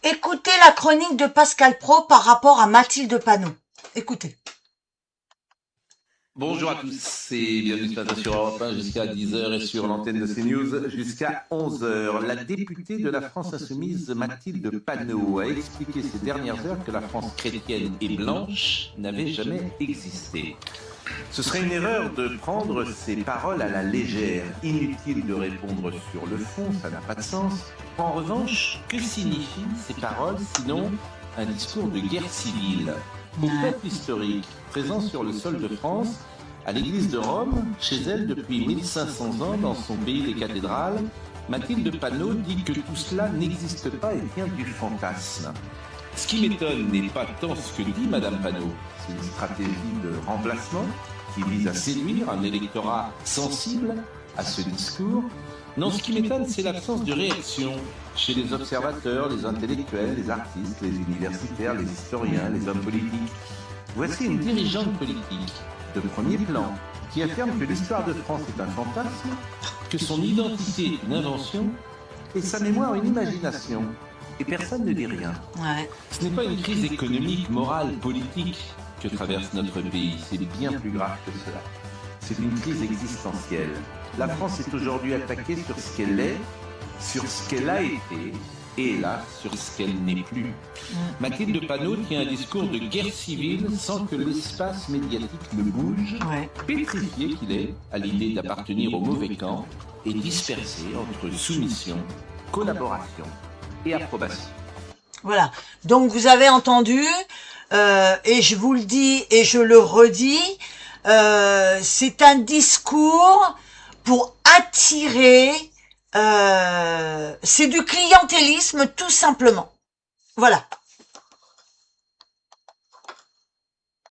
Écoutez la chronique de Pascal Praud par rapport à Mathilde Panot. Écoutez. Bonjour à tous et bienvenue ce matin sur Europe 1 jusqu'à 10h et sur l'antenne de CNews jusqu'à 11h. La députée de la France Insoumise, Mathilde Panot, a expliqué ces dernières heures que la France chrétienne et blanche n'avait jamais existé. Ce serait une erreur de prendre ces paroles à la légère. Inutile de répondre sur le fond, ça n'a pas de sens. En revanche, que signifient ces paroles sinon un discours de guerre civile ? Pour fait historique, présent sur le sol de France, à l'église de Rome, chez elle depuis 1500 ans dans son pays des cathédrales, Mathilde Panot dit que tout cela n'existe pas et vient du fantasme. Ce qui m'étonne n'est pas tant ce que dit Madame Panot, c'est une stratégie de remplacement qui vise à séduire un électorat sensible à ce discours. Non, ce qui m'étonne, c'est l'absence de réaction chez les observateurs, les intellectuels, les artistes, les universitaires, les historiens, les hommes politiques. Voici une dirigeante politique de premier plan qui affirme que l'histoire de France est un fantasme, que son identité est une invention et sa mémoire une imagination. Et personne ne dit rien. Ouais. Ce n'est pas une crise économique, morale, politique que traverse notre pays, c'est bien plus grave que cela. C'est une crise existentielle. La France est aujourd'hui attaquée sur ce qu'elle est, sur ce qu'elle a été, et là, sur ce qu'elle n'est plus. Mathilde Panot tient un discours de guerre civile sans que l'espace médiatique ne bouge, pétrifié qu'il est à l'idée d'appartenir au mauvais camp et dispersé entre soumission, collaboration et approbation. Voilà. Donc vous avez entendu, et je vous le dis et je le redis, c'est un discours pour attirer, c'est du clientélisme tout simplement. Voilà.